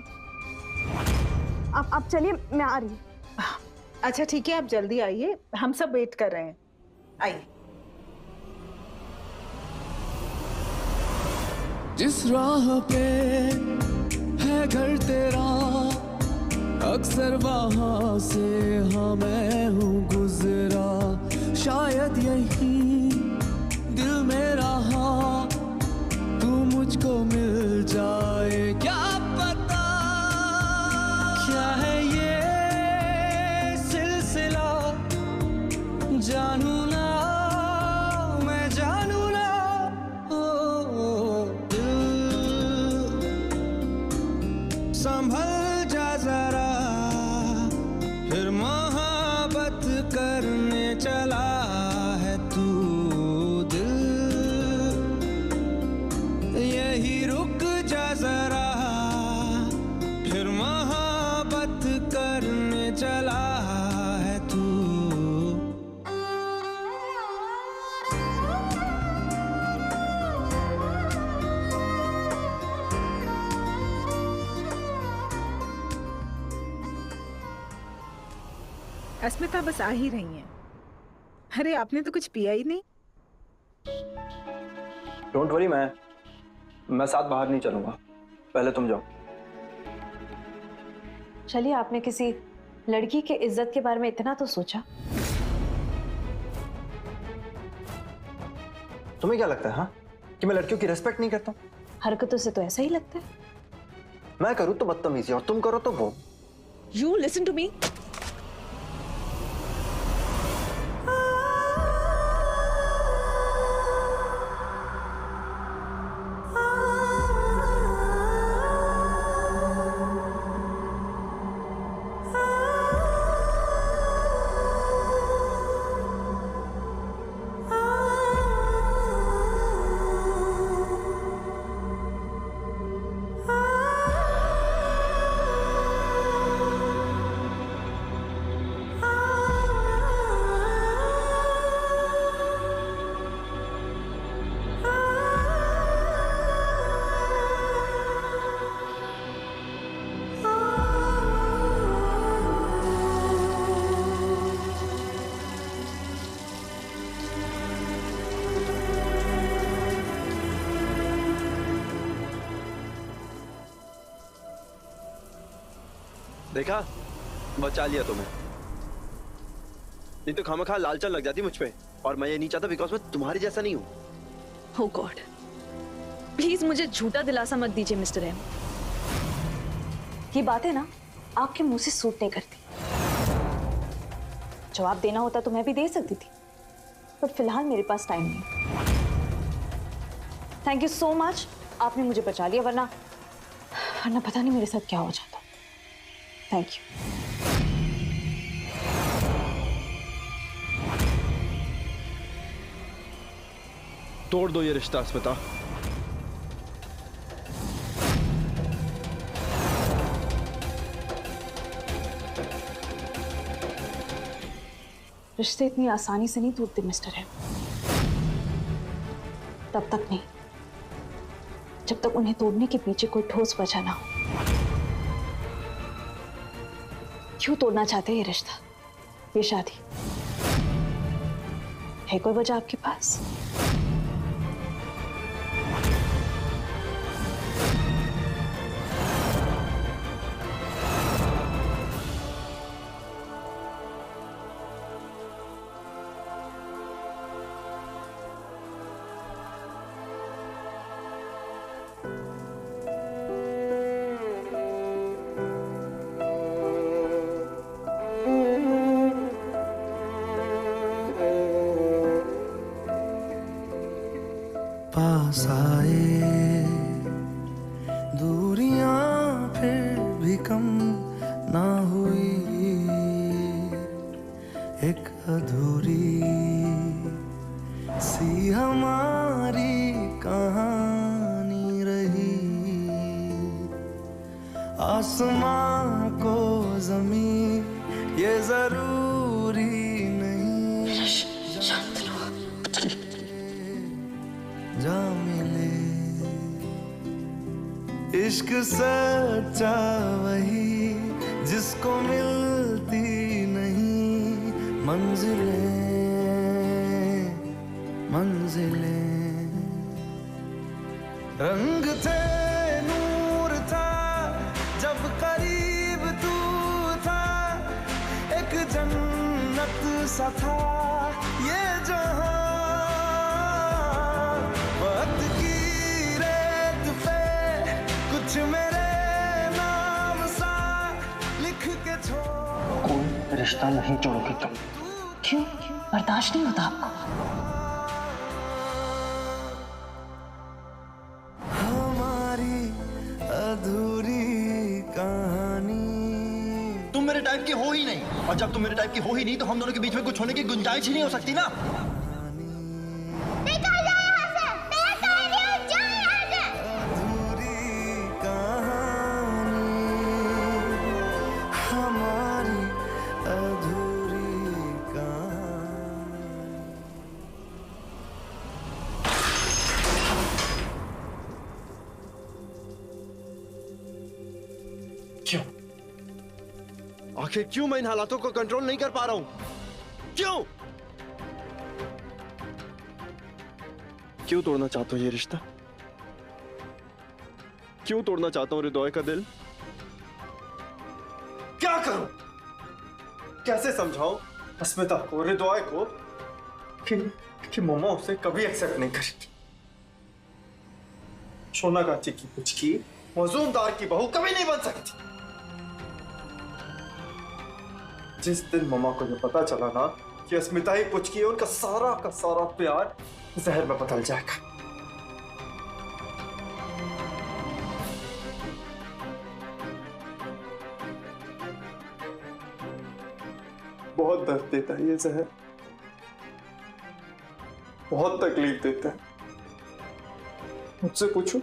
आप चलिए, मैं आ रही हूँ। अच्छा ठीक है, आप जल्दी आइए, हम सब वेट कर रहे हैं। आइए। जिस राह पे है घर तेरा, अक्सर वहां से हाँ मैं हूँ गुजरा। शायद यही दिल में रहा, तू मुझको मिल जाए। क्या पता क्या है ये सिलसिला, जानू ना मैं जानू ना। संभल जा जरा, फिर मोहब्बत करने चला है तू। दिल यही रुक जा जरा, अस्मिता बस आ ही रही हैं। अरे आपने तो कुछ पिया ही नहीं। डोंट वरी, मैं साथ बाहर नहीं चलूंगा, पहले तुम जाओ। चलिए, आपने किसी लड़की के इज्जत के बारे में इतना तो सोचा। तुम्हें क्या लगता है हाँ कि मैं लड़कियों की रिस्पेक्ट नहीं करता? हरकतों से तो ऐसा ही लगता है। मैं करूँ तो बदतमीजी और तुम करो तो वो। You listen to me. देखा, बचा लिया तुम्हें। नहीं तो खामखा लालचन लग जाती मुझ पे, और मैं ये नहीं चाहता बिकॉज मैं तुम्हारी जैसा नहीं हूं। Oh God, प्लीज मुझे झूठा दिलासा मत दीजिए मिस्टर एम। ये बातें ना आपके मुंह से सूट नहीं करती। जवाब देना होता तो मैं भी दे सकती थी, पर फिलहाल मेरे पास टाइम नहीं। थैंक यू सो मच, आपने मुझे बचा लिया, वरना पता नहीं मेरे साथ क्या हो जाता। Thank you. तोड़ दो ये रिश्ता अस्मिता। रिश्ते इतनी आसानी से नहीं टूटते मिस्टर एम। तब तक नहीं जब तक उन्हें तोड़ने के पीछे कोई ठोस वजह ना हो। क्यों तोड़ना चाहते हैं ये रिश्ता, ये शादी? है कोई वजह आपके पास? पास आए दूरियां फिर भी कम ना हुई, एक अधूरी सी हमारी कहानी रही। आसमां को जमीन ये जरूरी नहीं, जा मिले इश्क सच्चा वही जिसको मिलती नहीं मंजिलें मंजिलें। रंग थे नूर था जब करीब तू था, एक जन्नत सा था ये जहां। वक्त की रेत पे कुछ मेरे नाम सा लिख के छोड़। कोई रिश्ता नहीं जोड़ोगी तुम। क्यों? बर्दाश्त नहीं होता आपको? हमारी अधूरी कहानी। तुम मेरे टाइप की हो ही नहीं, और जब तुम मेरे टाइप की हो ही नहीं तो हम दोनों के बीच में कुछ होने की गुंजाइश ही नहीं हो सकती ना। आखिर क्यों मैं इन हालातों को कंट्रोल नहीं कर पा रहा हूं? क्यों क्यों तोड़ना चाहता हूं ये रिश्ता? क्यों तोड़ना चाहता हूं हृदय का दिल? क्या करूं? कैसे समझाऊं अस्मिता को, हृदय को कि मम्मा उसे कभी एक्सेप्ट नहीं करेगी? सोनागाची की पुचकी मजूमदार की बहू कभी नहीं बन सकती। जिस दिन मम्मा को ये पता चला ना कि अस्मिता ही पुचकी है, उनका सारा का सारा प्यार जहर में बदल जाएगा। बहुत दर्द देता है ये जहर, बहुत तकलीफ देता है। मुझसे पूछो,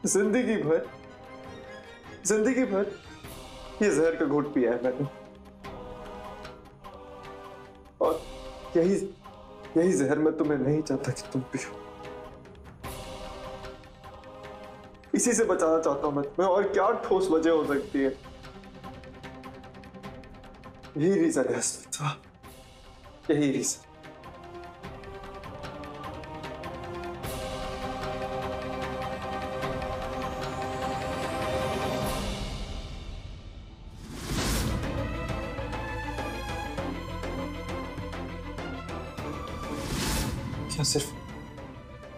जिंदगी भर ये जहर का घूंट पिया है मैंने, और यही जहर मैं तुम्हें नहीं चाहता कि तुम पियो। इसी से बचाना चाहता हूं मैं तुम्हें, और क्या ठोस वजह हो सकती है? यही रीजन है अस्मिता, यही रीजन।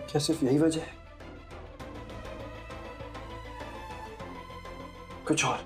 क्या सिर्फ यही वजह है? कुछ और?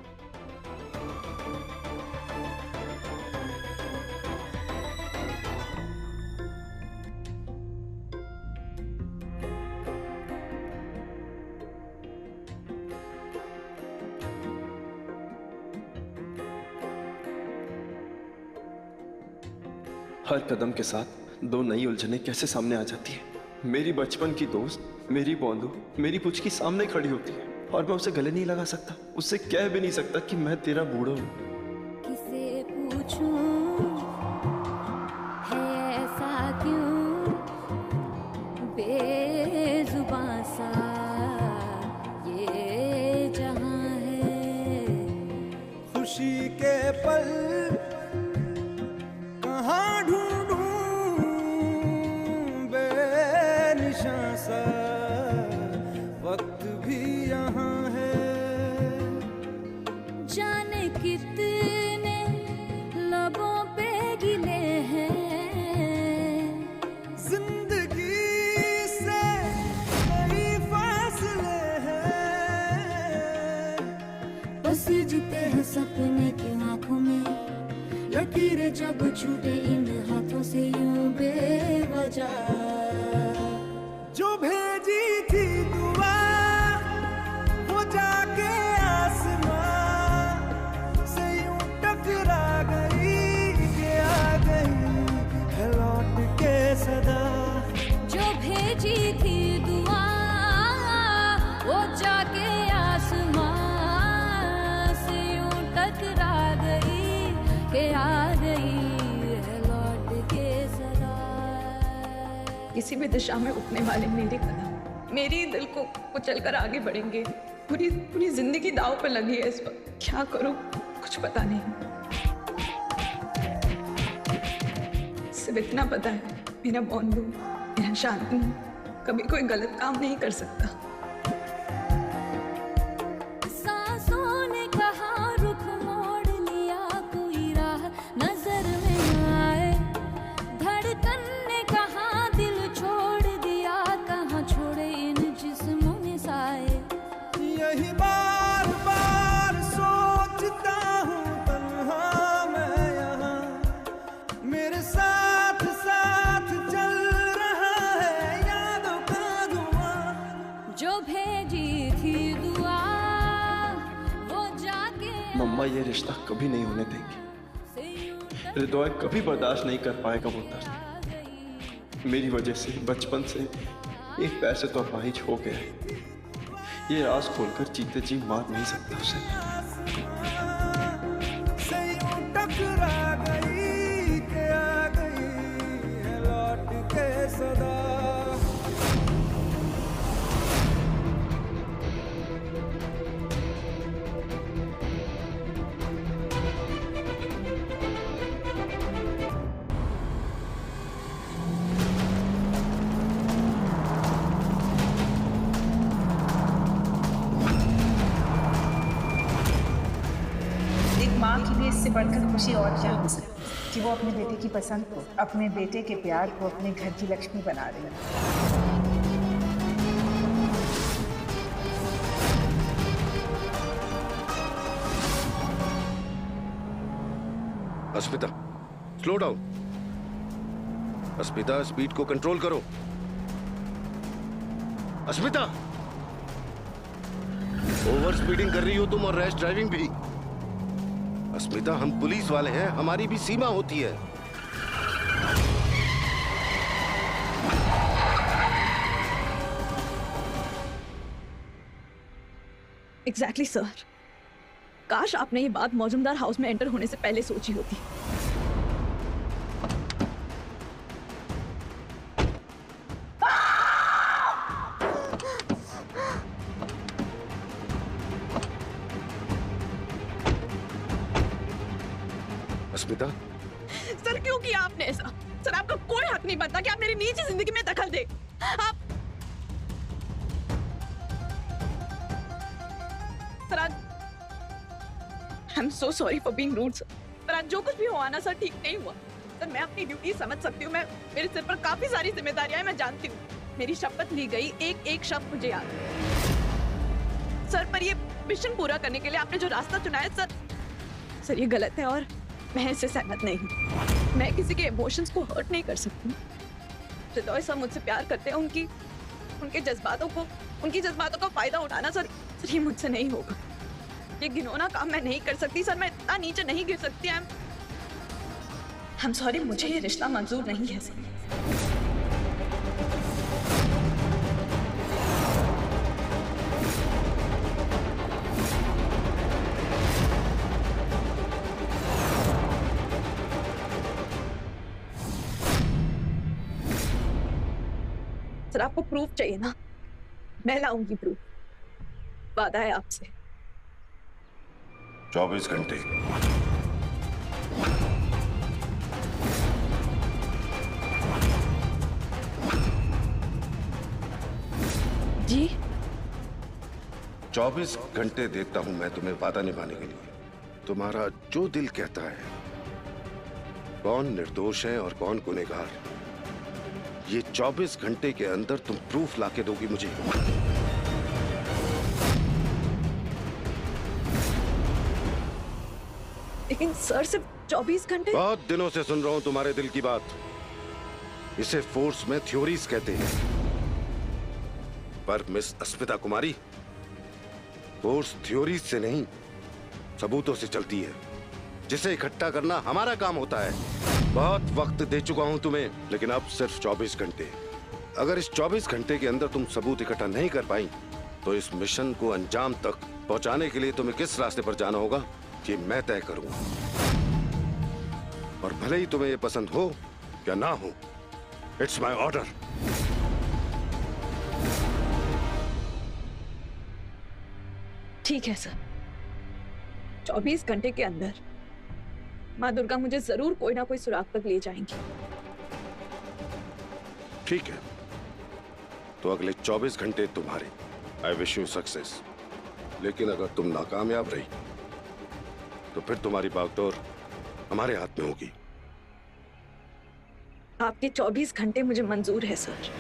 हर कदम के साथ दो नई उलझनें कैसे सामने आ जाती है। मेरी बचपन की दोस्त, मेरी बॉन्धु, मेरी पुचकी सामने खड़ी होती है, और मैं उसे गले नहीं लगा सकता, उससे कह भी नहीं सकता कि मैं तेरा बूढ़ा हूं। किसे पूछूं है ऐसा क्यों बेजुबां सा ये जहां है। खुशी के पल कहाँ ढूंढूं बेनिशां सा, वक्त भी यहाँ है। जाने कितने लबों पे गिले हैं, जिंदगी से कई फासले हैं। बस जीते हैं सपने की आंखों में, लकीरें जब छूटे इन हाथों से यूं बेवजह। जो भेजी थी दुआ वो जाके आसमां से यूं टकरा गई कि आ गई है लौट के सदा। जो भेजी थी दुआ वो जाके आसमां से यूं टकरा गई कि आ गई है लौट के सदा। किसी भी दिशा में उठने वाले मेरे कदम मेरी दिल को कुचल कर आगे बढ़ेंगे। पूरी जिंदगी दांव पर लगी है इस वक्त। क्या करूं कुछ पता नहीं। सिर्फ इतना पता है मेरा बॉन्धु, मेरा शांति कभी कोई गलत काम नहीं कर सकता। सांसों ने कहा रुख मोड़ लिया, कोई राह नजर में आए। धड़कन ने कहा दिल छोड़ दिया, कहाँ छोड़े इन जिस्मों में साए। यही बार बार सोचता हूँ तन्हा मैं यहाँ, मेरे साथ साथ चल रहा है यादों का धुआं। जो भेजी थी दुआ वो जाके मम्मा ये रिश्ता कभी नहीं होने देंगी। हृदय कभी बर्दाश्त नहीं कर पाएगा वो दर्द। मेरी वजह से बचपन से एक पैर से तो अपाहिज हो गया है। ये राज खोलकर जीते जी मार नहीं सकता उसे। से यूं टकरा गई कि आ गई है लौट के सदा। इससे बढ़कर खुशी और क्या हो सकती है कि वो अपने बेटे की पसंद को, अपने बेटे के प्यार को अपने घर की लक्ष्मी बना रही है। अस्मिता, स्लो डाउन। अस्मिता, स्पीड को कंट्रोल करो। अस्मिता, ओवर स्पीडिंग कर रही हो तुम और रैश ड्राइविंग भी। अस्मिता, हम पुलिस वाले हैं, हमारी भी सीमा होती है। एग्जैक्टली सर, काश आपने ये बात मौजूमदार हाउस में एंटर होने से पहले सोची होती। अस्मिता, सर क्यों किया आपने ऐसा? सर आपका कोई हक नहीं बनता कि आप मेरी निजी जिंदगी में दखल दे। आप सर, आज I am so sorry for being rude sir. पर आज जो कुछ भी हुआ ना सर, ठीक नहीं हुआ सर। मैं अपनी ड्यूटी समझ सकती हूँ, मैं मेरे सिर पर काफी सारी जिम्मेदारियां हैं, मैं जानती हूँ। मेरी शपथ ली गई, एक एक शब्द मुझे याद है सर। पर ये मिशन पूरा करने के लिए आपने जो रास्ता चुना है सर ये गलत है और मैं इससे सहमत नहीं हूँ। मैं किसी के इमोशंस को हर्ट नहीं कर सकती। हृदय सर मुझसे प्यार करते हैं, उनके जज्बातों का फायदा उठाना सर ये मुझसे नहीं होगा। ये घिनौना काम मैं नहीं कर सकती सर। मैं इतना नीचे नहीं गिर सकती। आई एम सॉरी, मुझे ये रिश्ता मंजूर नहीं है सर। सर आपको प्रूफ चाहिए ना, मैं लाऊंगी प्रूफ। वादा है आपसे। 24 घंटे। जी 24 घंटे देता हूं मैं तुम्हें वादा निभाने के लिए। तुम्हारा जो दिल कहता है, कौन निर्दोष है और कौन गुनहगार, ये 24 घंटे के अंदर तुम प्रूफ लाके दोगी मुझे। लेकिन सर सिर्फ 24 घंटे? बहुत दिनों से सुन रहा हूं तुम्हारे दिल की बात। इसे फोर्स में थ्योरीज कहते हैं। पर मिस अस्मिता कुमारी, फोर्स थ्योरीज से नहीं, सबूतों से चलती है, जिसे इकट्ठा करना हमारा काम होता है। बहुत वक्त दे चुका हूं तुम्हें, लेकिन अब सिर्फ 24 घंटे। अगर इस 24 घंटे के अंदर तुम सबूत इकट्ठा नहीं कर पाई, तो इस मिशन को अंजाम तक पहुंचाने के लिए तुम्हें किस रास्ते पर जाना होगा, ये मैं तय करूंगा। और भले ही तुम्हें ये पसंद हो या ना हो, इट्स माय ऑर्डर। ठीक है सर, 24 घंटे के अंदर माँ दुर्गा मुझे जरूर कोई ना कोई सुराग तक ले जाएंगी। ठीक है, तो अगले 24 घंटे तुम्हारे। I wish you success. लेकिन अगर तुम नाकामयाब रही, तो फिर तुम्हारी बागडोर हमारे हाथ में होगी। आपके 24 घंटे मुझे मंजूर है सर।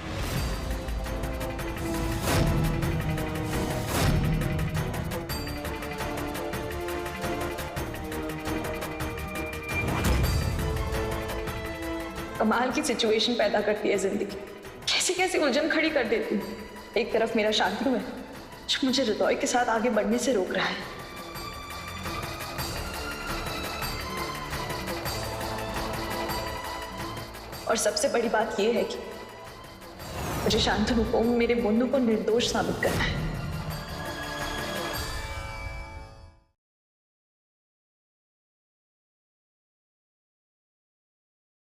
कमाल की सिचुएशन पैदा करती है जिंदगी। कैसी कैसी उलझन खड़ी कर देती है। एक तरफ मेरा शांतनु है जो मुझे हृदय के साथ आगे बढ़ने से रोक रहा है, और सबसे बड़ी बात यह है कि मुझे शांतनु को, मेरे बंधु को निर्दोष साबित करना है।